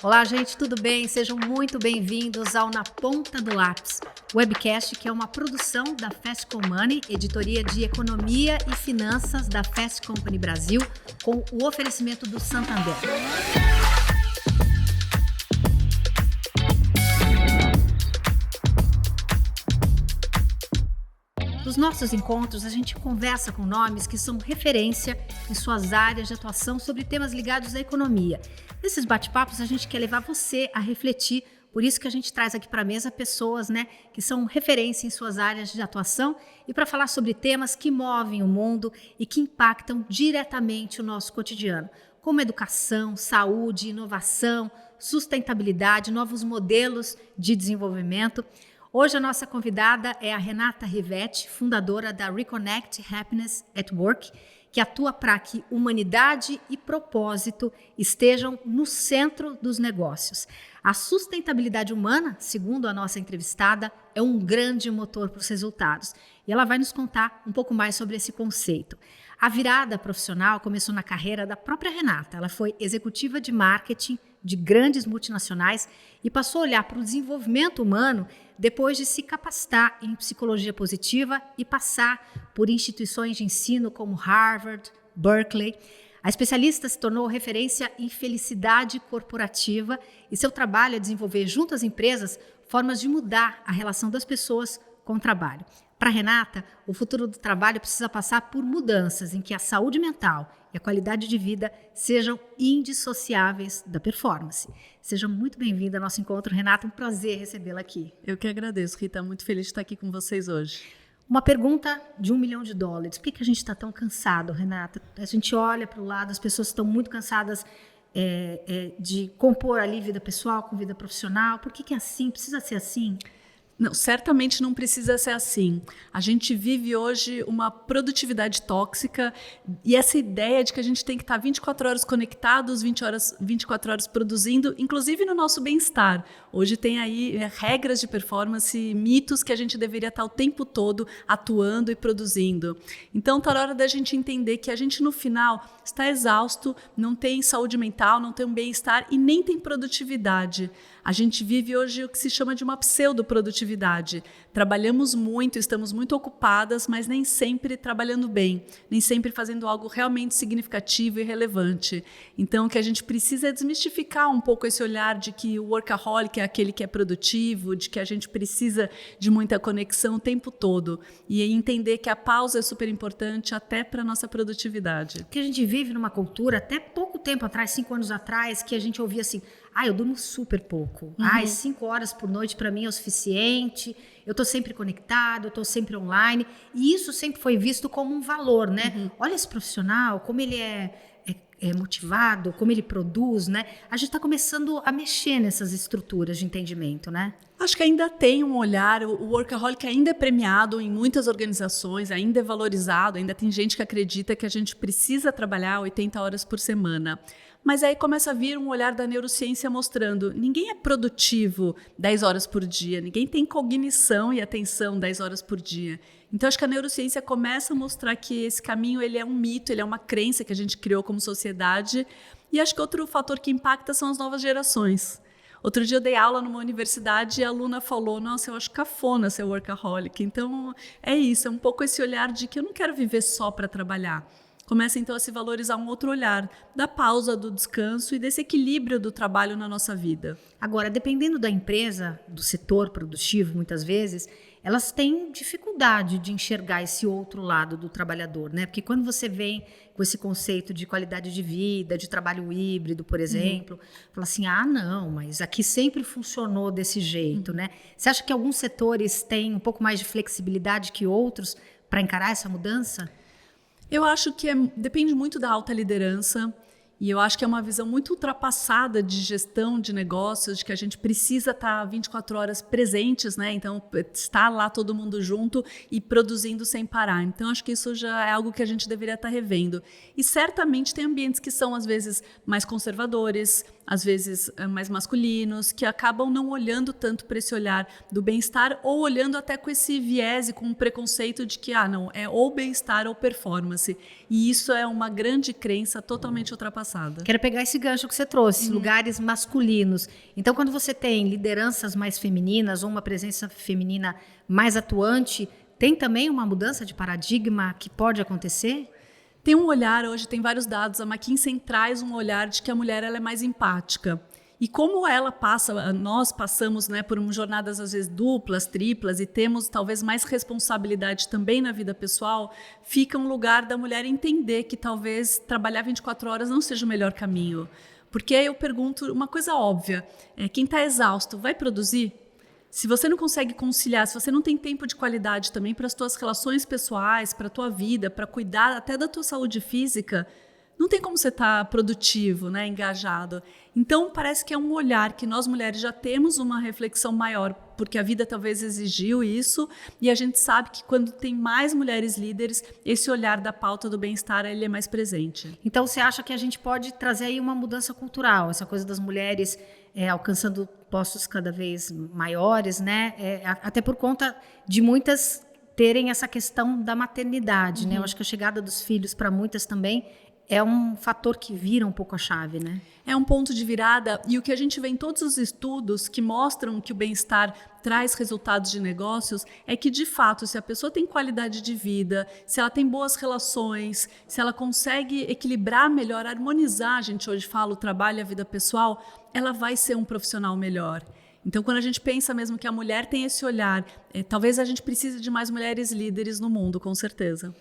Olá, gente, tudo bem? Sejam muito bem-vindos ao Na Ponta do Lápis, webcast que é uma produção da Fast Money, editoria de economia e finanças da Fast Company Brasil, com o oferecimento do Santander. Nos nossos encontros, a gente conversa com nomes que são referência em suas áreas de atuação sobre temas ligados à economia. Nesses bate-papos, a gente quer levar você a refletir, por isso que a gente traz aqui para a mesa pessoas, que são referência em suas áreas de atuação e para falar sobre temas que movem o mundo e que impactam diretamente o nosso cotidiano, como educação, saúde, inovação, sustentabilidade, novos modelos de desenvolvimento. Hoje a nossa convidada é a Renata Rivetti, fundadora da Reconnect Happiness at Work, que atua para que humanidade e propósito estejam no centro dos negócios. A sustentabilidade humana, segundo a nossa entrevistada, é um grande motor para os resultados. E ela vai nos contar um pouco mais sobre esse conceito. A virada profissional começou na carreira da própria Renata. Ela foi executiva de marketing de grandes multinacionais e passou a olhar para o desenvolvimento humano depois de se capacitar em psicologia positiva e passar por instituições de ensino como Harvard, Berkeley. A especialista se tornou referência em felicidade corporativa e seu trabalho é desenvolver junto às empresas formas de mudar a relação das pessoas com o trabalho. Para Renata, o futuro do trabalho precisa passar por mudanças em que a saúde mental e a qualidade de vida sejam indissociáveis da performance. Seja muito bem-vinda ao nosso encontro, Renata. Um prazer recebê-la aqui. Eu que agradeço, Rita. Muito feliz de estar aqui com vocês hoje. Uma pergunta de $1 milhão. Por que a gente está tão cansado, Renata? A gente olha para o lado, as pessoas estão muito cansadas de compor ali vida pessoal com vida profissional. Por que é assim? Precisa ser assim? Não, certamente não precisa ser assim. A gente vive hoje uma produtividade tóxica e essa ideia de que a gente tem que estar 24 horas conectados, 24 horas produzindo, inclusive no nosso bem-estar. Hoje tem aí regras de performance, mitos que a gente deveria estar o tempo todo atuando e produzindo. Então está na hora da gente entender que a gente no final está exausto, não tem saúde mental, não tem um bem-estar e nem tem produtividade. A gente vive hoje o que se chama de uma pseudo-produtividade. Trabalhamos muito, estamos muito ocupadas, mas nem sempre trabalhando bem, nem sempre fazendo algo realmente significativo e relevante. Então, o que a gente precisa é desmistificar um pouco esse olhar de que o workaholic é aquele que é produtivo, de que a gente precisa de muita conexão o tempo todo. E entender que a pausa é super importante até para a nossa produtividade. Porque a gente vive numa cultura, até pouco tempo atrás, 5 anos atrás, que a gente ouvia assim: eu durmo super pouco. 5 horas por noite para mim é o suficiente. Eu estou sempre conectado, eu estou sempre online. E isso sempre foi visto como um valor, né? Olha esse profissional, como ele é motivado, como ele produz, né? A gente está começando a mexer nessas estruturas de entendimento, né? Acho que ainda tem um olhar, o workaholic ainda é premiado em muitas organizações, ainda é valorizado, ainda tem gente que acredita que a gente precisa trabalhar 80 horas por semana. Mas aí começa a vir um olhar da neurociência mostrando ninguém é produtivo 10 horas por dia, ninguém tem cognição e atenção 10 horas por dia. Então, acho que a neurociência começa a mostrar que esse caminho ele é um mito, ele é uma crença que a gente criou como sociedade. E acho que outro fator que impacta são as novas gerações. Outro dia eu dei aula numa universidade e a aluna falou: nossa, eu acho cafona ser workaholic. Então, é isso, é um pouco esse olhar de que eu não quero viver só para trabalhar. Começa então a se valorizar um outro olhar da pausa, do descanso e desse equilíbrio do trabalho na nossa vida. Agora, dependendo da empresa, do setor produtivo, muitas vezes, elas têm dificuldade de enxergar esse outro lado do trabalhador, né? Porque quando você vem com esse conceito de qualidade de vida, de trabalho híbrido, por exemplo, fala assim: não, mas aqui sempre funcionou desse jeito, né? Você acha que alguns setores têm um pouco mais de flexibilidade que outros para encarar essa mudança? Eu acho que depende muito da alta liderança e eu acho que é uma visão muito ultrapassada de gestão de negócios, de que a gente precisa estar 24 horas presentes, né? Então, estar lá todo mundo junto e produzindo sem parar. Então, acho que isso já é algo que a gente deveria estar revendo. E certamente tem ambientes que são, às vezes, mais conservadores, às vezes mais masculinos, que acabam não olhando tanto para esse olhar do bem-estar ou olhando até com esse viés e com um preconceito de que, não, é ou bem-estar ou performance. E isso é uma grande crença totalmente ultrapassada. Quero pegar esse gancho que você trouxe, lugares masculinos. Então, quando você tem lideranças mais femininas ou uma presença feminina mais atuante, tem também uma mudança de paradigma que pode acontecer? Tem um olhar, hoje tem vários dados, a McKinsey traz um olhar de que a mulher ela é mais empática. E como ela passa, nós passamos, né, por jornadas às vezes duplas, triplas e temos talvez mais responsabilidade também na vida pessoal, fica um lugar da mulher entender que talvez trabalhar 24 horas não seja o melhor caminho. Porque aí eu pergunto uma coisa óbvia, quem está exausto vai produzir? Se você não consegue conciliar, se você não tem tempo de qualidade também para as tuas relações pessoais, para a tua vida, para cuidar até da tua saúde física, não tem como você estar produtivo, né, engajado. Então, parece que é um olhar que nós mulheres já temos uma reflexão maior, porque a vida talvez exigiu isso, e a gente sabe que quando tem mais mulheres líderes, esse olhar da pauta do bem-estar ele é mais presente. Então, você acha que a gente pode trazer aí uma mudança cultural, essa coisa das mulheres alcançando postos cada vez maiores, né? Até por conta de muitas terem essa questão da maternidade, né? Eu acho que a chegada dos filhos para muitas também é um fator que vira um pouco a chave, né? É um ponto de virada, e o que a gente vê em todos os estudos que mostram que o bem-estar traz resultados de negócios é que, de fato, se a pessoa tem qualidade de vida, se ela tem boas relações, se ela consegue equilibrar melhor, harmonizar, a gente hoje fala, o trabalho e a vida pessoal, ela vai ser um profissional melhor. Então, quando a gente pensa mesmo que a mulher tem esse olhar, talvez a gente precise de mais mulheres líderes no mundo, com certeza.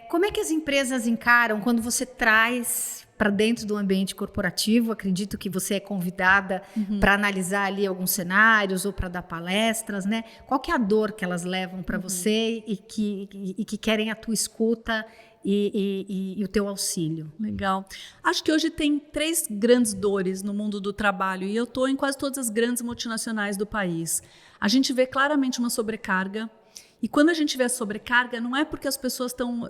Como é que as empresas encaram quando você traz para dentro do ambiente corporativo? Acredito que você é convidada para analisar ali alguns cenários ou para dar palestras, né? Qual que é a dor que elas levam para você e que querem a tua escuta e o teu auxílio? Legal. Acho que hoje tem 3 grandes dores no mundo do trabalho e eu estou em quase todas as grandes multinacionais do país. A gente vê claramente uma sobrecarga. E quando a gente vê a sobrecarga, não é porque as pessoas estão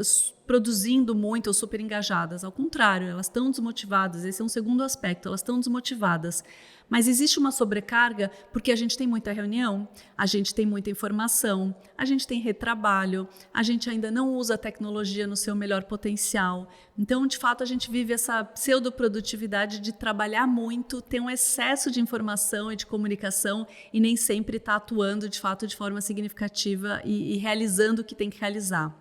produzindo muito ou super engajadas. Ao contrário, elas estão desmotivadas. Esse é um segundo aspecto, elas estão desmotivadas. Mas existe uma sobrecarga porque a gente tem muita reunião, a gente tem muita informação, a gente tem retrabalho, a gente ainda não usa a tecnologia no seu melhor potencial. Então, de fato, a gente vive essa pseudoprodutividade de trabalhar muito, ter um excesso de informação e de comunicação e nem sempre estar atuando, de fato, de forma significativa e realizando o que tem que realizar.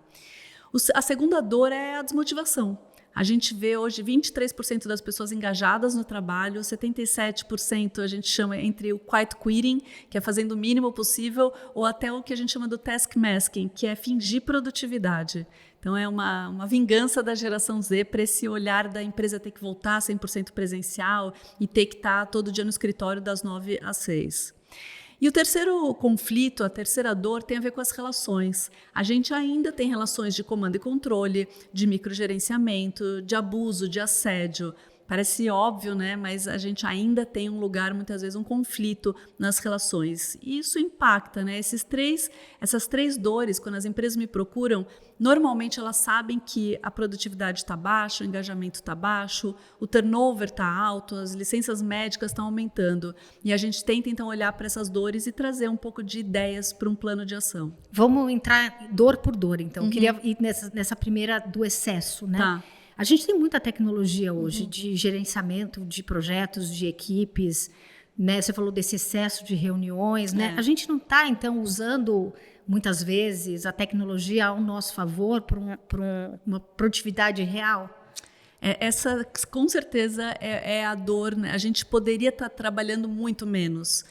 A segunda dor é a desmotivação. A gente vê hoje 23% das pessoas engajadas no trabalho, 77% a gente chama entre o quiet quitting, que é fazendo o mínimo possível, ou até o que a gente chama do task masking, que é fingir produtividade. Então é uma vingança da geração Z para esse olhar da empresa ter que voltar 100% presencial e ter que estar todo dia no escritório das 9 às 6. E o terceiro conflito, a terceira dor, tem a ver com as relações. A gente ainda tem relações de comando e controle, de microgerenciamento, de abuso, de assédio. Parece óbvio, né? Mas a gente ainda tem um lugar, muitas vezes, um conflito nas relações. E isso impacta, né? Essas três dores, quando as empresas me procuram, normalmente elas sabem que a produtividade está baixa, o engajamento está baixo, o turnover está alto, as licenças médicas estão aumentando. E a gente tenta, então, olhar para essas dores e trazer um pouco de ideias para um plano de ação. Vamos entrar dor por dor, então. Eu queria ir nessa primeira do excesso, né? Tá. A gente tem muita tecnologia hoje de gerenciamento de projetos, de equipes, né? Você falou desse excesso de reuniões, né? A gente não está, então, usando muitas vezes a tecnologia ao nosso favor para uma produtividade real? Essa, com certeza, é a dor, né? A gente poderia estar trabalhando muito menos.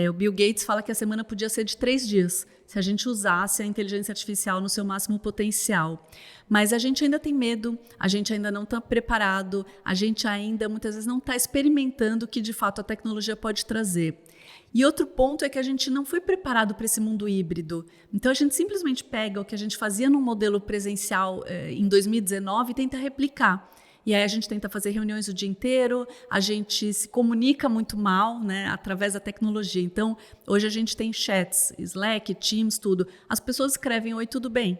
O Bill Gates fala que a semana podia ser de 3 dias, se a gente usasse a inteligência artificial no seu máximo potencial. Mas a gente ainda tem medo, a gente ainda não está preparado, a gente ainda muitas vezes não está experimentando o que de fato a tecnologia pode trazer. E outro ponto é que a gente não foi preparado para esse mundo híbrido. Então a gente simplesmente pega o que a gente fazia no modelo presencial em 2019 e tenta replicar. E aí a gente tenta fazer reuniões o dia inteiro, a gente se comunica muito mal, né, através da tecnologia. Então, hoje a gente tem chats, Slack, Teams, tudo. As pessoas escrevem "Oi, tudo bem?"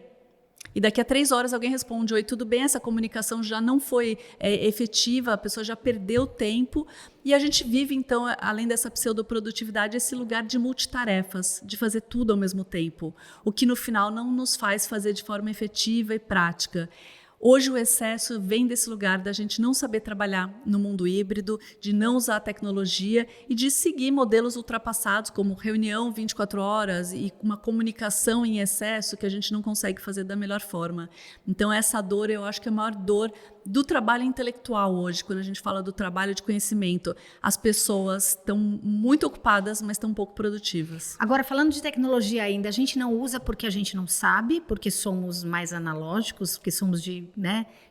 E daqui a 3 horas alguém responde, oi, tudo bem? Essa comunicação já não foi efetiva, a pessoa já perdeu tempo. E a gente vive, então, além dessa pseudoprodutividade, esse lugar de multitarefas, de fazer tudo ao mesmo tempo, o que no final não nos faz fazer de forma efetiva e prática. Hoje o excesso vem desse lugar da gente não saber trabalhar no mundo híbrido, de não usar a tecnologia e de seguir modelos ultrapassados como reunião 24 horas e uma comunicação em excesso que a gente não consegue fazer da melhor forma. Então essa dor, eu acho que é a maior dor do trabalho intelectual hoje, quando a gente fala do trabalho de conhecimento. As pessoas estão muito ocupadas, mas estão pouco produtivas. Agora, falando de tecnologia ainda, a gente não usa porque a gente não sabe, porque somos mais analógicos, porque somos de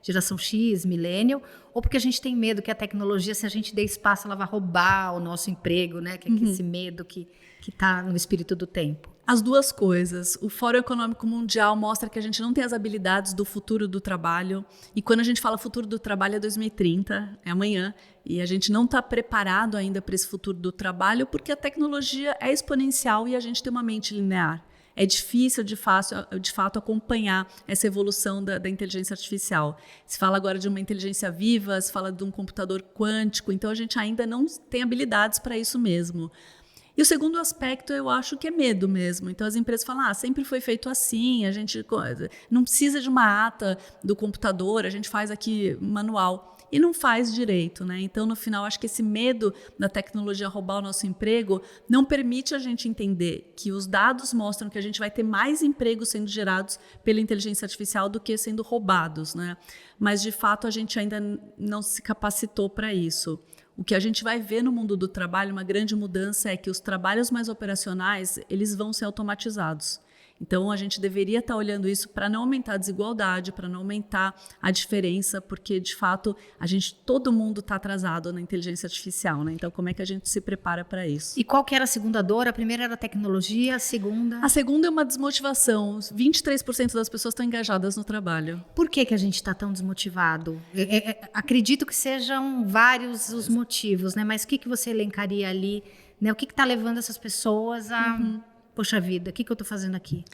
geração X, millennial, ou porque a gente tem medo que a tecnologia, se a gente der espaço, ela vai roubar o nosso emprego, né? Que é esse medo que está no espírito do tempo. As duas coisas. O Fórum Econômico Mundial mostra que a gente não tem as habilidades do futuro do trabalho. E quando a gente fala futuro do trabalho é 2030, é amanhã. E a gente não está preparado ainda para esse futuro do trabalho porque a tecnologia é exponencial e a gente tem uma mente linear. É difícil, de fato, acompanhar essa evolução da inteligência artificial. Se fala agora de uma inteligência viva, se fala de um computador quântico, então a gente ainda não tem habilidades para isso mesmo. E o segundo aspecto, eu acho que é medo mesmo. Então, as empresas falam, sempre foi feito assim, a gente não precisa de uma ata do computador, a gente faz aqui manual. E não faz direito, né? Então, no final, acho que esse medo da tecnologia roubar o nosso emprego não permite a gente entender que os dados mostram que a gente vai ter mais empregos sendo gerados pela inteligência artificial do que sendo roubados, né? Mas, de fato, a gente ainda não se capacitou para isso. O que a gente vai ver no mundo do trabalho, uma grande mudança é que os trabalhos mais operacionais, eles vão ser automatizados. Então, a gente deveria estar olhando isso para não aumentar a desigualdade, para não aumentar a diferença, porque, de fato, todo mundo está atrasado na inteligência artificial, né? Então, como é que a gente se prepara para isso? E qual que era a segunda dor? A primeira era a tecnologia, a segunda... A segunda é uma desmotivação. 23% das pessoas estão engajadas no trabalho. Por que a gente está tão desmotivado? Acredito que sejam vários os motivos, né? Mas o que você elencaria ali? Né? O que está levando essas pessoas a... Poxa vida, o que eu estou fazendo aqui?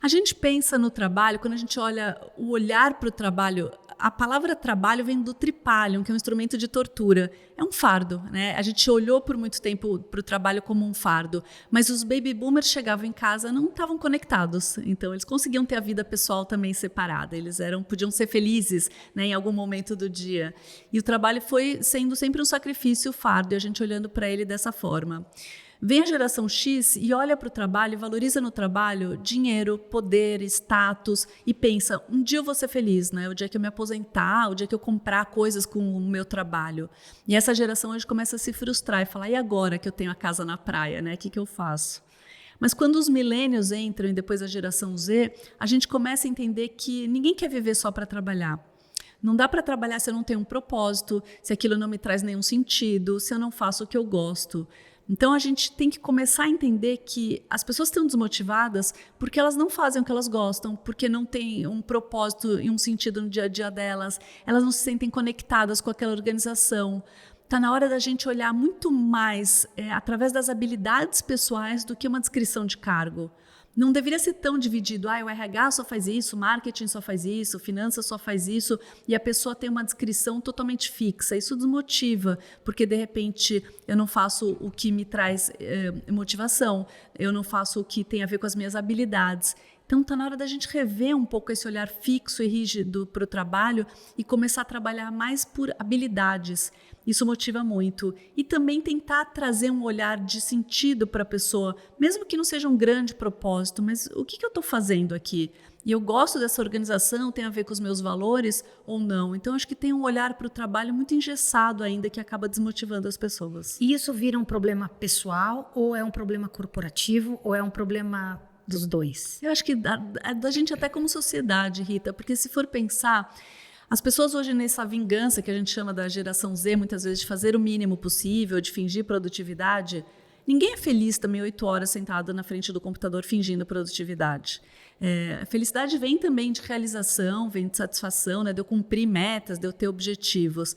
A gente pensa no trabalho, quando a gente olha o olhar para o trabalho, a palavra trabalho vem do tripalium, que é um instrumento de tortura. É um fardo, né? A gente olhou por muito tempo para o trabalho como um fardo, mas os baby boomers chegavam em casa, não estavam conectados, então eles conseguiam ter a vida pessoal também separada, eles podiam ser felizes, né, em algum momento do dia. E o trabalho foi sendo sempre um sacrifício, fardo, e a gente olhando para ele dessa forma. Vem a geração X e olha para o trabalho, valoriza no trabalho dinheiro, poder, status e pensa, um dia eu vou ser feliz, né? O dia que eu me aposentar, o dia que eu comprar coisas com o meu trabalho. E essa geração hoje começa a se frustrar e falar, e agora que eu tenho a casa na praia, né? O que eu faço? Mas quando os millennials entram e depois a geração Z, a gente começa a entender que ninguém quer viver só para trabalhar. Não dá para trabalhar se eu não tenho um propósito, se aquilo não me traz nenhum sentido, se eu não faço o que eu gosto. Então, a gente tem que começar a entender que as pessoas estão desmotivadas porque elas não fazem o que elas gostam, porque não tem um propósito e um sentido no dia a dia delas, elas não se sentem conectadas com aquela organização. Está na hora da gente olhar muito mais através das habilidades pessoais do que uma descrição de cargo. Não deveria ser tão dividido, o RH só faz isso, o marketing só faz isso, finanças só faz isso, e a pessoa tem uma descrição totalmente fixa. Isso desmotiva, porque de repente eu não faço o que me traz motivação, eu não faço o que tem a ver com as minhas habilidades. Então está na hora da gente rever um pouco esse olhar fixo e rígido para o trabalho e começar a trabalhar mais por habilidades. Isso motiva muito. E também tentar trazer um olhar de sentido para a pessoa, mesmo que não seja um grande propósito, mas o que eu estou fazendo aqui? E eu gosto dessa organização, tem a ver com os meus valores ou não? Então, acho que tem um olhar para o trabalho muito engessado ainda, que acaba desmotivando as pessoas. E isso vira um problema pessoal, ou é um problema corporativo, ou é um problema dos dois? Eu acho que da gente até como sociedade, Rita, porque se for pensar... As pessoas hoje nessa vingança que a gente chama da geração Z, muitas vezes de fazer o mínimo possível, de fingir produtividade, ninguém é feliz também 8 horas sentado na frente do computador fingindo produtividade. A felicidade vem também de realização, vem de satisfação, né, de eu cumprir metas, de eu ter objetivos.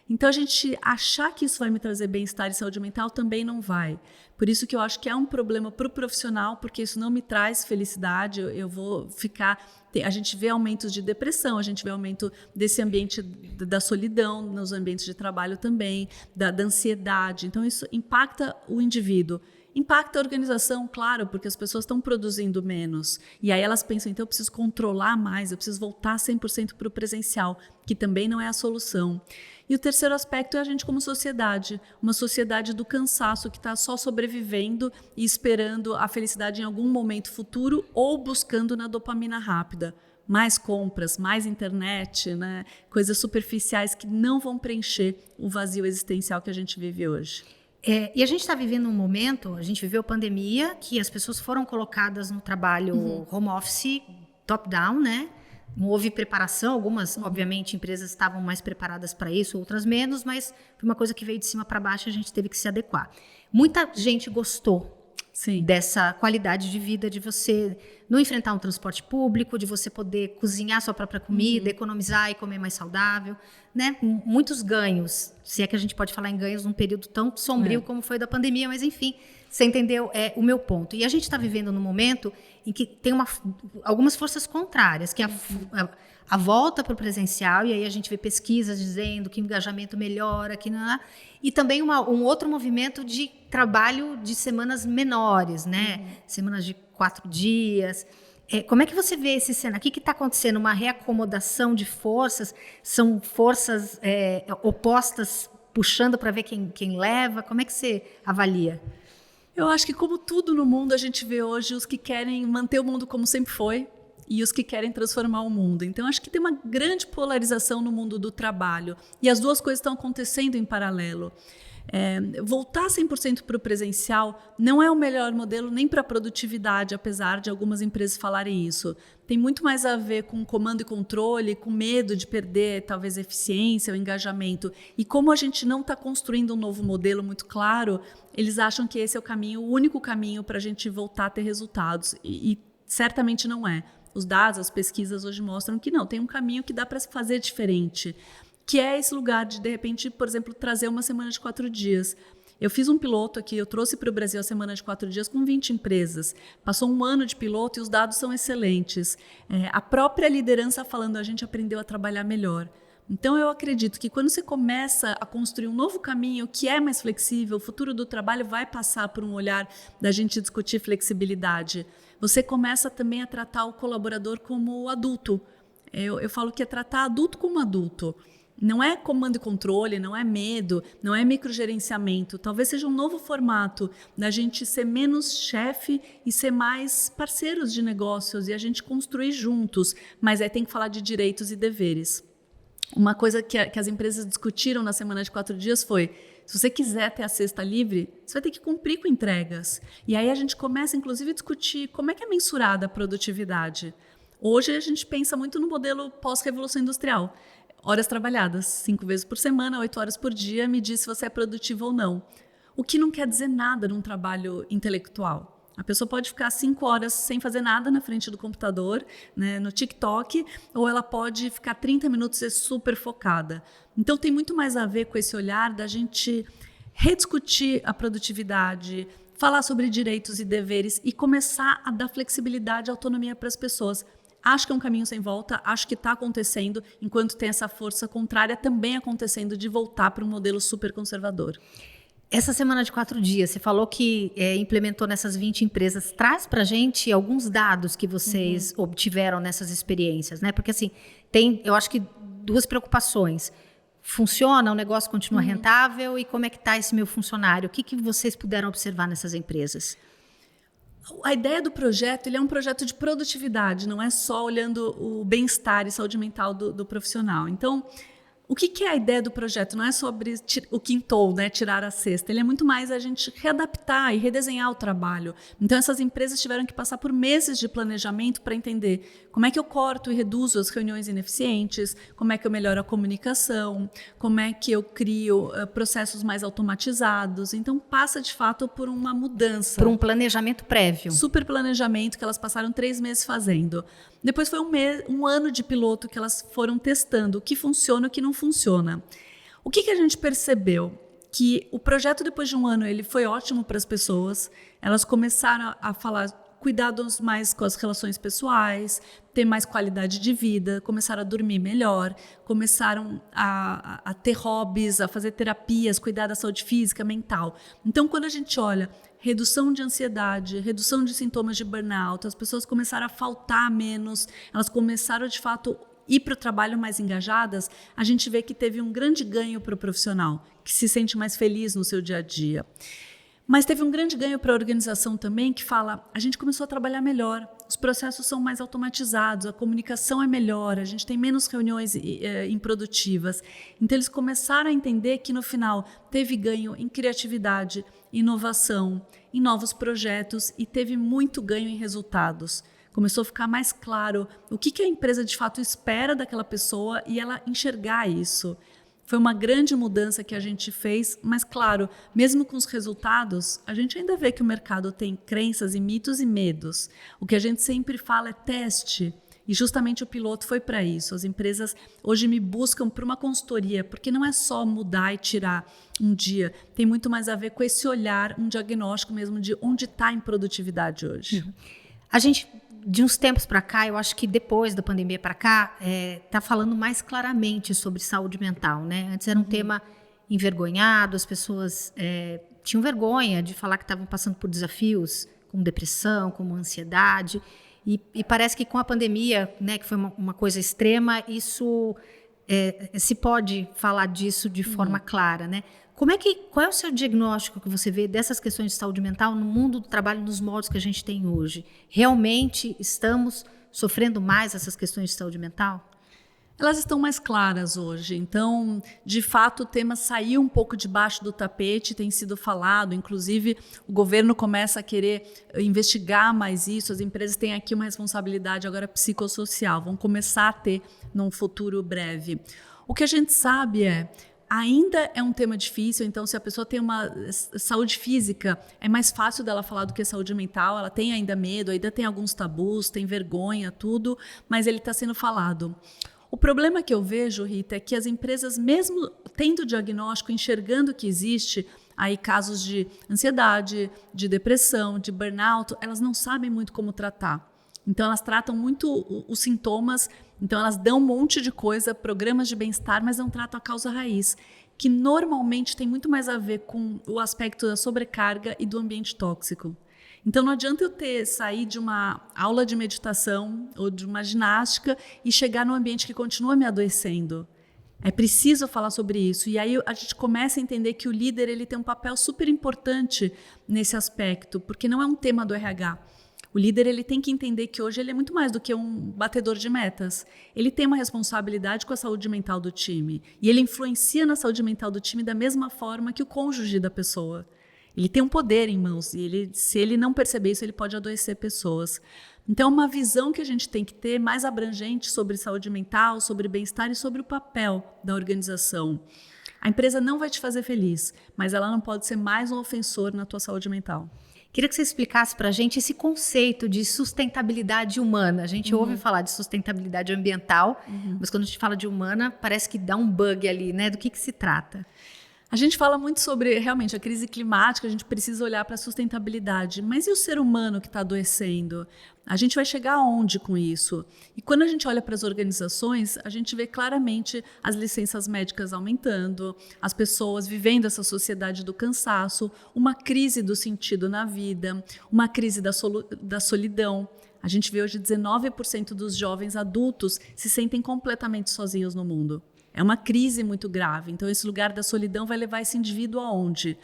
Então, a gente achar que isso vai me trazer bem-estar e saúde mental também não vai. Por isso que eu acho que é um problema para o profissional, porque isso não me traz felicidade, eu vou ficar A gente vê aumentos de depressão, a gente vê aumento desse ambiente da solidão nos ambientes de trabalho também, da ansiedade. Então, isso impacta o indivíduo. Impacta a organização, claro, porque as pessoas estão produzindo menos. E aí elas pensam, então eu preciso controlar mais, eu preciso voltar 100% para o presencial, que também não é a solução. E o terceiro aspecto é a gente como sociedade, uma sociedade do cansaço que está só sobrevivendo e esperando a felicidade em algum momento futuro ou buscando na dopamina rápida. Mais compras, mais internet, né? Coisas superficiais que não vão preencher o vazio existencial que a gente vive hoje. E a gente está vivendo um momento, a gente viveu pandemia, que as pessoas foram colocadas no trabalho home office, top-down, né? Não houve preparação, algumas, obviamente, empresas estavam mais preparadas para isso, outras menos, mas foi uma coisa que veio de cima para baixo e a gente teve que se adequar. Muita gente gostou dessa qualidade de vida, de você não enfrentar um transporte público, de você poder cozinhar sua própria comida, economizar e comer mais saudável, né? Muitos ganhos, se é que a gente pode falar em ganhos num período tão sombrio como foi da pandemia, mas enfim, você entendeu o meu ponto. E a gente está vivendo num momento em que tem algumas forças contrárias, que é a volta para o presencial, e aí a gente vê pesquisas dizendo que o engajamento melhora, e também um outro movimento de trabalho de semanas menores, né? Semanas de 4 dias. Como é que você vê esse cenário? O que está acontecendo? Uma reacomodação de forças? São forças opostas puxando para ver quem leva? Como é que você avalia? Eu acho que, como tudo no mundo, a gente vê hoje os que querem manter o mundo como sempre foi e os que querem transformar o mundo. Então, acho que tem uma grande polarização no mundo do trabalho. E as duas coisas estão acontecendo em paralelo. Voltar 100% para o presencial não é o melhor modelo nem para a produtividade, apesar de algumas empresas falarem isso. Tem muito mais a ver com comando e controle, com medo de perder talvez a eficiência, o engajamento. E como a gente não está construindo um novo modelo muito claro, eles acham que esse é o único caminho para a gente voltar a ter resultados. E certamente não é. Os dados, as pesquisas hoje mostram que não, tem um caminho que dá para fazer diferente, que é esse lugar de repente, por exemplo, trazer uma semana de 4 dias. Eu fiz um piloto aqui, eu trouxe para o Brasil a semana de 4 dias com 20 empresas. Passou um ano de piloto e os dados são excelentes. A própria liderança falando, a gente aprendeu a trabalhar melhor. Então, eu acredito que quando você começa a construir um novo caminho que é mais flexível, o futuro do trabalho vai passar por um olhar da gente discutir flexibilidade. Você começa também a tratar o colaborador como adulto. Eu falo que é tratar adulto como adulto. Não é comando e controle, não é medo, não é microgerenciamento. Talvez seja um novo formato da gente ser menos chefe e ser mais parceiros de negócios e a gente construir juntos. Mas aí tem que falar de direitos e deveres. Uma coisa que as empresas discutiram na semana de 4 dias foi: se você quiser ter a cesta livre, você vai ter que cumprir com entregas. E aí a gente começa, inclusive, a discutir como é que é mensurada a produtividade. Hoje a gente pensa muito no modelo pós-revolução industrial. Horas trabalhadas, 5 vezes por semana, 8 horas por dia, me diz se você é produtivo ou não. O que não quer dizer nada num trabalho intelectual. A pessoa pode ficar 5 horas sem fazer nada na frente do computador, né, no TikTok, ou ela pode ficar 30 minutos e ser super focada. Então tem muito mais a ver com esse olhar da gente rediscutir a produtividade, falar sobre direitos e deveres e começar a dar flexibilidade e autonomia para as pessoas. Acho que é um caminho sem volta, acho que está acontecendo, enquanto tem essa força contrária também acontecendo de voltar para um modelo super conservador. Essa semana de 4 dias, você falou que implementou nessas 20 empresas. Traz para a gente alguns dados que vocês obtiveram nessas experiências, né? Porque assim, eu acho que 2 preocupações. Funciona, o negócio continua rentável e como é que está esse meu funcionário? O que vocês puderam observar nessas empresas? A ideia do projeto, ele é um projeto de produtividade, não é só olhando o bem-estar e saúde mental do profissional. Então, o que é a ideia do projeto? Não é sobre o quintou, né, tirar a cesta. Ele é muito mais a gente readaptar e redesenhar o trabalho. Então, essas empresas tiveram que passar por meses de planejamento para entender como é que eu corto e reduzo as reuniões ineficientes, como é que eu melhoro a comunicação, como é que eu crio processos mais automatizados. Então, passa, de fato, por uma mudança. Por um planejamento prévio. Super planejamento que elas passaram 3 meses fazendo. Depois foi um ano de piloto que elas foram testando o que funciona e o que não funciona. O que a gente percebeu? Que o projeto, depois de um ano, ele foi ótimo para as pessoas. Elas começaram a falar cuidados mais com as relações pessoais, ter mais qualidade de vida, começaram a dormir melhor, começaram a ter hobbies, a fazer terapias, cuidar da saúde física, mental. Então, quando a gente olha redução de ansiedade, redução de sintomas de burnout, as pessoas começaram a faltar menos, elas começaram, de fato, ir para o trabalho mais engajadas, a gente vê que teve um grande ganho para o profissional, que se sente mais feliz no seu dia a dia. Mas teve um grande ganho para a organização também, que fala, a gente começou a trabalhar melhor, os processos são mais automatizados, a comunicação é melhor, a gente tem menos reuniões improdutivas. Então, eles começaram a entender que, no final, teve ganho em criatividade, inovação, em novos projetos e teve muito ganho em resultados. Começou a ficar mais claro o que a empresa de fato espera daquela pessoa e ela enxergar isso. Foi uma grande mudança que a gente fez, mas claro, mesmo com os resultados, a gente ainda vê que o mercado tem crenças e mitos e medos. O que a gente sempre fala é teste. E justamente o piloto foi para isso. As empresas hoje me buscam por uma consultoria, porque não é só mudar e tirar um dia. Tem muito mais a ver com esse olhar, um diagnóstico mesmo de onde está a improdutividade hoje. A gente, de uns tempos para cá, eu acho que depois da pandemia para cá, está falando mais claramente sobre saúde mental, né? Antes era um tema envergonhado, as pessoas tinham vergonha de falar que estavam passando por desafios como depressão, como ansiedade. E parece que com a pandemia, né, que foi uma coisa extrema, isso se pode falar disso de forma clara, né? Qual é o seu diagnóstico que você vê dessas questões de saúde mental no mundo do trabalho, nos moldes que a gente tem hoje? Realmente estamos sofrendo mais essas questões de saúde mental? Elas estão mais claras hoje, então, de fato, o tema saiu um pouco debaixo do tapete, tem sido falado, inclusive o governo começa a querer investigar mais isso, as empresas têm aqui uma responsabilidade agora psicossocial, vão começar a ter num futuro breve. O que a gente sabe ainda é um tema difícil, então se a pessoa tem uma saúde física, é mais fácil dela falar do que saúde mental, ela tem ainda medo, ainda tem alguns tabus, tem vergonha, tudo, mas ele está sendo falado. O problema que eu vejo, Rita, é que as empresas, mesmo tendo o diagnóstico, enxergando que existe aí casos de ansiedade, de depressão, de burnout, elas não sabem muito como tratar. Então, elas tratam muito os sintomas, então elas dão um monte de coisa, programas de bem-estar, mas não tratam a causa raiz, que normalmente tem muito mais a ver com o aspecto da sobrecarga e do ambiente tóxico. Então, não adianta eu sair de uma aula de meditação ou de uma ginástica e chegar num ambiente que continua me adoecendo. É preciso falar sobre isso. E aí a gente começa a entender que o líder ele tem um papel super importante nesse aspecto, porque não é um tema do RH. O líder ele tem que entender que hoje ele é muito mais do que um batedor de metas. Ele tem uma responsabilidade com a saúde mental do time. E ele influencia na saúde mental do time da mesma forma que o cônjuge da pessoa. Ele tem um poder em mãos e se ele não perceber isso, ele pode adoecer pessoas. Então, uma visão que a gente tem que ter mais abrangente sobre saúde mental, sobre bem-estar e sobre o papel da organização. A empresa não vai te fazer feliz, mas ela não pode ser mais um ofensor na tua saúde mental. Queria que você explicasse para a gente esse conceito de sustentabilidade humana. A gente ouve falar de sustentabilidade ambiental, mas quando a gente fala de humana, parece que dá um bug ali, né? Do que se trata? A gente fala muito sobre, realmente, a crise climática, a gente precisa olhar para a sustentabilidade. Mas e o ser humano que está adoecendo? A gente vai chegar aonde com isso? E quando a gente olha para as organizações, a gente vê claramente as licenças médicas aumentando, as pessoas vivendo essa sociedade do cansaço, uma crise do sentido na vida, uma crise da solidão. A gente vê hoje 19% dos jovens adultos se sentem completamente sozinhos no mundo. É uma crise muito grave. Então, esse lugar da solidão vai levar esse indivíduo aonde?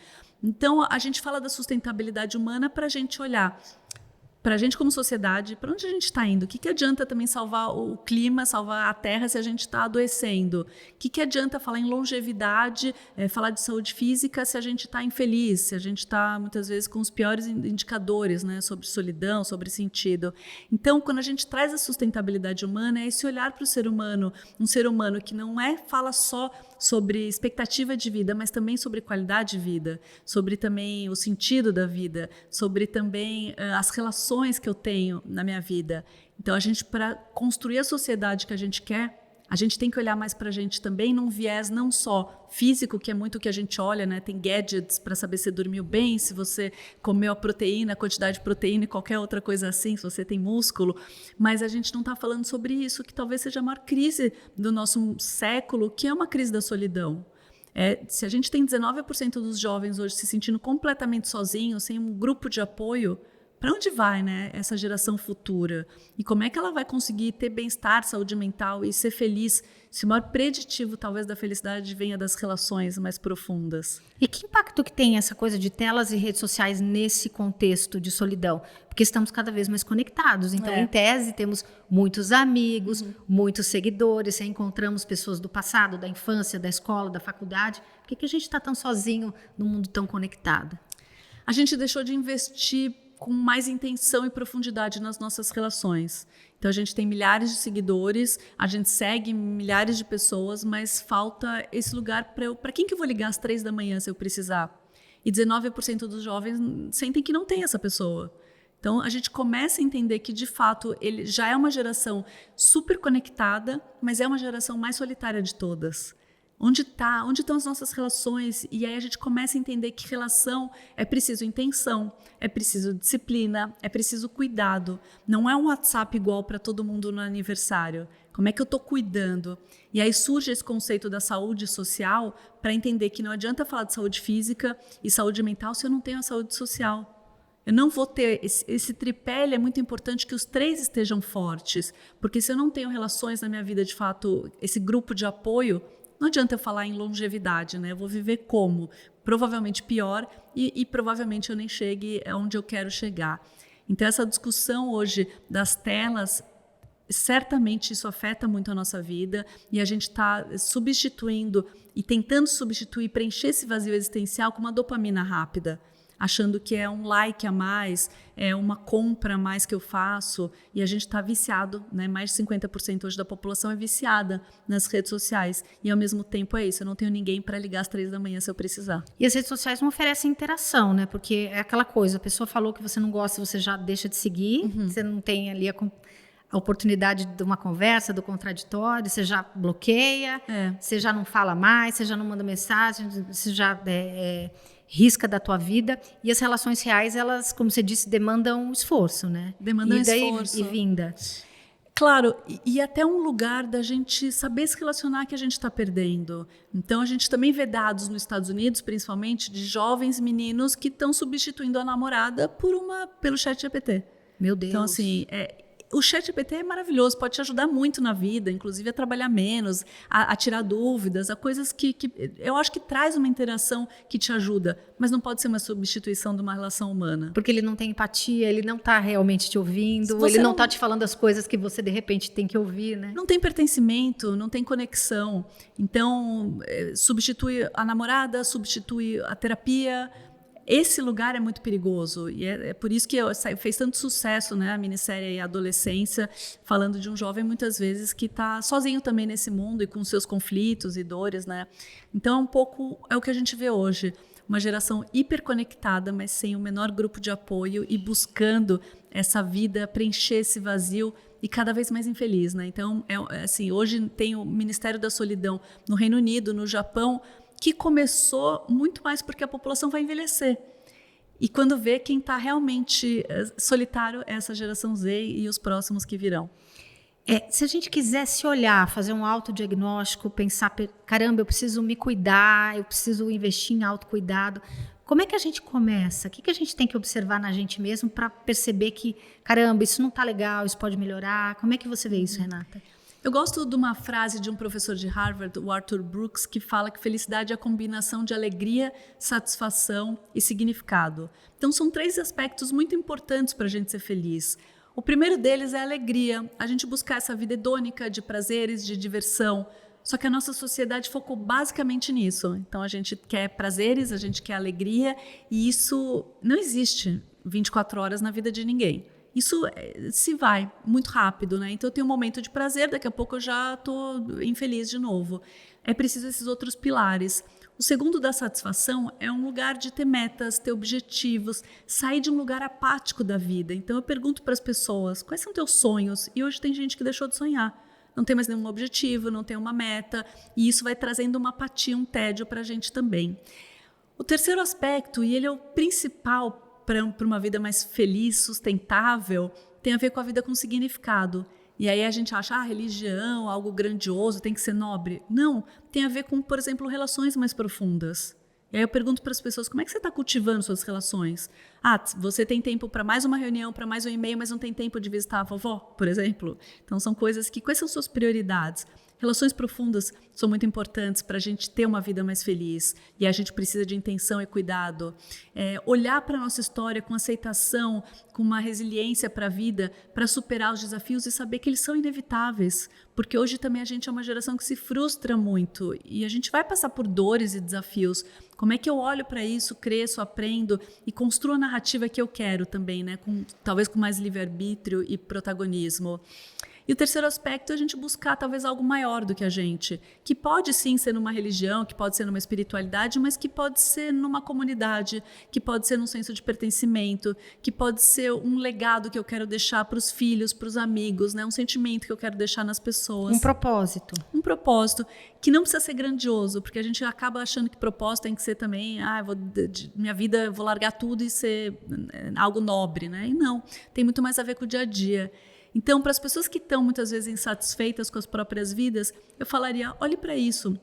Então, a gente fala da sustentabilidade humana para a gente olhar, para a gente como sociedade, para onde a gente está indo? O que adianta também salvar o clima, salvar a terra se a gente está adoecendo? O que adianta falar em longevidade, falar de saúde física se a gente está infeliz, se a gente está muitas vezes com os piores indicadores, né, sobre solidão, sobre sentido? Então, quando a gente traz a sustentabilidade humana, é esse olhar para o ser humano, um ser humano que não fala só sobre expectativa de vida, mas também sobre qualidade de vida, sobre também o sentido da vida, sobre também as relações que eu tenho na minha vida. Então, para construir a sociedade que a gente quer, A gente tem que olhar mais para a gente também num viés não só físico, que é muito o que a gente olha, né? Tem gadgets para saber se dormiu bem, se você comeu a proteína, a quantidade de proteína e qualquer outra coisa assim, se você tem músculo. Mas a gente não está falando sobre isso, que talvez seja a maior crise do nosso século, que é uma crise da solidão. Se a gente tem 19% dos jovens hoje se sentindo completamente sozinhos, sem um grupo de apoio, para onde vai, né, essa geração futura? E como é que ela vai conseguir ter bem-estar, saúde mental e ser feliz, se o maior preditivo, talvez, da felicidade venha das relações mais profundas? E que impacto que tem essa coisa de telas e redes sociais nesse contexto de solidão? Porque estamos cada vez mais conectados. Então, em tese, temos muitos amigos, muitos seguidores, encontramos pessoas do passado, da infância, da escola, da faculdade. Por que a gente está tão sozinho num mundo tão conectado? A gente deixou de investir com mais intenção e profundidade nas nossas relações. Então, a gente tem milhares de seguidores, a gente segue milhares de pessoas, mas falta esse lugar para quem que eu vou ligar às 3 da manhã se eu precisar? E 19% dos jovens sentem que não tem essa pessoa. Então, a gente começa a entender que, de fato, ele já é uma geração super conectada, mas é uma geração mais solitária de todas. Onde estão as nossas relações? E aí a gente começa a entender que relação é preciso intenção, é preciso disciplina, é preciso cuidado. Não é um WhatsApp igual para todo mundo no aniversário. Como é que eu estou cuidando? E aí surge esse conceito da saúde social para entender que não adianta falar de saúde física e saúde mental se eu não tenho a saúde social. Eu não vou ter esse tripé, é muito importante que os 3 estejam fortes, porque se eu não tenho relações na minha vida, de fato, esse grupo de apoio, não adianta eu falar em longevidade, né? Eu vou viver como? Provavelmente pior e provavelmente eu nem chegue onde eu quero chegar. Então, essa discussão hoje das telas, certamente isso afeta muito a nossa vida e a gente está substituindo e tentando substituir, preencher esse vazio existencial com uma dopamina rápida, achando que é um like a mais, é uma compra a mais que eu faço, e a gente está viciado, né? Mais de 50% hoje da população é viciada nas redes sociais, e ao mesmo tempo é isso, eu não tenho ninguém para ligar às 3 da manhã se eu precisar. E as redes sociais não oferecem interação, né? Porque é aquela coisa, a pessoa falou que você não gosta, você já deixa de seguir, você não tem ali a oportunidade de uma conversa, do contraditório, você já bloqueia, você já não fala mais, você já não manda mensagem, você já risca da tua vida, e as relações reais, elas, como você disse, demandam esforço, né? Demandam esforço. E vinda. Claro, e até um lugar da gente saber se relacionar que a gente está perdendo. Então, a gente também vê dados nos Estados Unidos, principalmente, de jovens meninos que estão substituindo a namorada pelo ChatGPT. Meu Deus. Então, assim, o ChatGPT é maravilhoso, pode te ajudar muito na vida, inclusive a trabalhar menos, a tirar dúvidas, a coisas que eu acho que traz uma interação que te ajuda, mas não pode ser uma substituição de uma relação humana. Porque ele não tem empatia, ele não está realmente te ouvindo, ele não está te falando as coisas que você de repente tem que ouvir, né? Não tem pertencimento, não tem conexão. Então, substitui a namorada, substitui a terapia. Esse lugar é muito perigoso e é por isso que fez tanto sucesso, né, a minissérie Adolescência, falando de um jovem muitas vezes que está sozinho também nesse mundo e com seus conflitos e dores, né? Então, um pouco é o que a gente vê hoje, uma geração hiperconectada, mas sem o menor grupo de apoio e buscando essa vida, preencher esse vazio e cada vez mais infeliz, né? Então, assim, hoje tem o Ministério da Solidão no Reino Unido, no Japão, que começou muito mais porque a população vai envelhecer. E quando vê quem está realmente solitário é essa geração Z e os próximos que virão. Se a gente quisesse olhar, fazer um autodiagnóstico, pensar, caramba, eu preciso me cuidar, eu preciso investir em autocuidado, como é que a gente começa? O que a gente tem que observar na gente mesmo para perceber que, caramba, isso não está legal, isso pode melhorar? Como é que você vê isso, Renata? Eu gosto de uma frase de um professor de Harvard, o Arthur Brooks, que fala que felicidade é a combinação de alegria, satisfação e significado. Então, são 3 aspectos muito importantes para a gente ser feliz. O primeiro deles é a alegria, a gente buscar essa vida hedônica de prazeres, de diversão. Só que a nossa sociedade focou basicamente nisso. Então, a gente quer prazeres, a gente quer alegria, e isso não existe 24 horas na vida de ninguém. Isso se vai muito rápido, né? Então eu tenho um momento de prazer, daqui a pouco eu já estou infeliz de novo. É preciso esses outros pilares. O segundo da satisfação é um lugar de ter metas, ter objetivos, sair de um lugar apático da vida. Então eu pergunto para as pessoas, quais são teus sonhos? E hoje tem gente que deixou de sonhar. não tem mais nenhum objetivo, não tem uma meta, e isso vai trazendo uma apatia, um tédio para a gente também. O terceiro aspecto, e ele é o principal para uma vida mais feliz, sustentável, tem a ver com a vida com significado. E aí a gente acha, religião, algo grandioso, tem que ser nobre. Não, tem a ver com, por exemplo, relações mais profundas. E aí eu pergunto para as pessoas, como é que você está cultivando suas relações? Você tem tempo para mais uma reunião, para mais um e-mail, mas não tem tempo de visitar a vovó, por exemplo? Então são coisas que, quais são suas prioridades? Relações profundas são muito importantes para a gente ter uma vida mais feliz, e a gente precisa de intenção e cuidado. Olhar para a nossa história com aceitação, com uma resiliência para a vida, para superar os desafios e saber que eles são inevitáveis, porque hoje também a gente é uma geração que se frustra muito e a gente vai passar por dores e desafios. Como é que eu olho para isso, cresço, aprendo e construo a narrativa que eu quero também, né? Talvez com mais livre-arbítrio e protagonismo. E o terceiro aspecto é a gente buscar talvez algo maior do que a gente, que pode sim ser numa religião, que pode ser numa espiritualidade, mas que pode ser numa comunidade, que pode ser num senso de pertencimento, que pode ser um legado que eu quero deixar para os filhos, para os amigos, né? Um sentimento que eu quero deixar nas pessoas. Um propósito. Um propósito que não precisa ser grandioso, porque a gente acaba achando que propósito tem que ser também, minha vida, eu vou largar tudo e ser algo nobre, né? E não, tem muito mais a ver com o dia a dia. Então, para as pessoas que estão muitas vezes insatisfeitas com as próprias vidas, eu falaria, olhe para isso.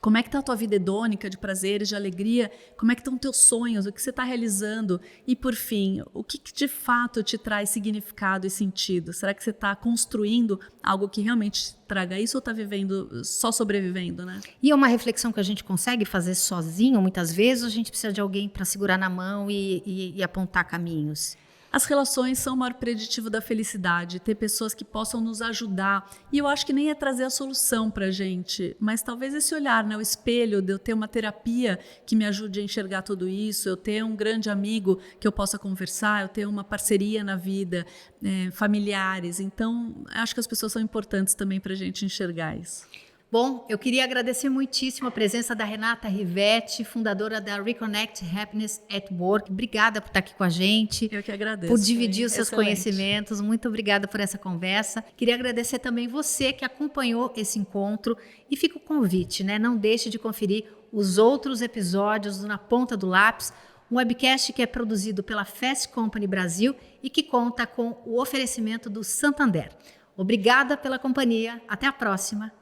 Como é que está a tua vida hedônica, de prazeres, de alegria? Como é que estão os teus sonhos? O que você está realizando? E, por fim, o que de fato te traz significado e sentido? Será que você está construindo algo que realmente traga isso ou está vivendo, só sobrevivendo, né? E é uma reflexão que a gente consegue fazer sozinho, muitas vezes, ou a gente precisa de alguém para segurar na mão e apontar caminhos? As relações são o maior preditivo da felicidade, ter pessoas que possam nos ajudar. E eu acho que nem é trazer a solução para a gente, mas talvez esse olhar, né, o espelho, de eu ter uma terapia que me ajude a enxergar tudo isso, eu ter um grande amigo que eu possa conversar, eu ter uma parceria na vida, familiares. Então, acho que as pessoas são importantes também para a gente enxergar isso. Bom, eu queria agradecer muitíssimo a presença da Renata Rivetti, fundadora da Reconnect Happiness at Work. Obrigada por estar aqui com a gente. Eu que agradeço. Por dividir os seus conhecimentos. Muito obrigada por essa conversa. Queria agradecer também você que acompanhou esse encontro. E fica o convite, né? Não deixe de conferir os outros episódios do Na Ponta do Lápis, um webcast que é produzido pela Fast Company Brasil e que conta com o oferecimento do Santander. Obrigada pela companhia. Até a próxima.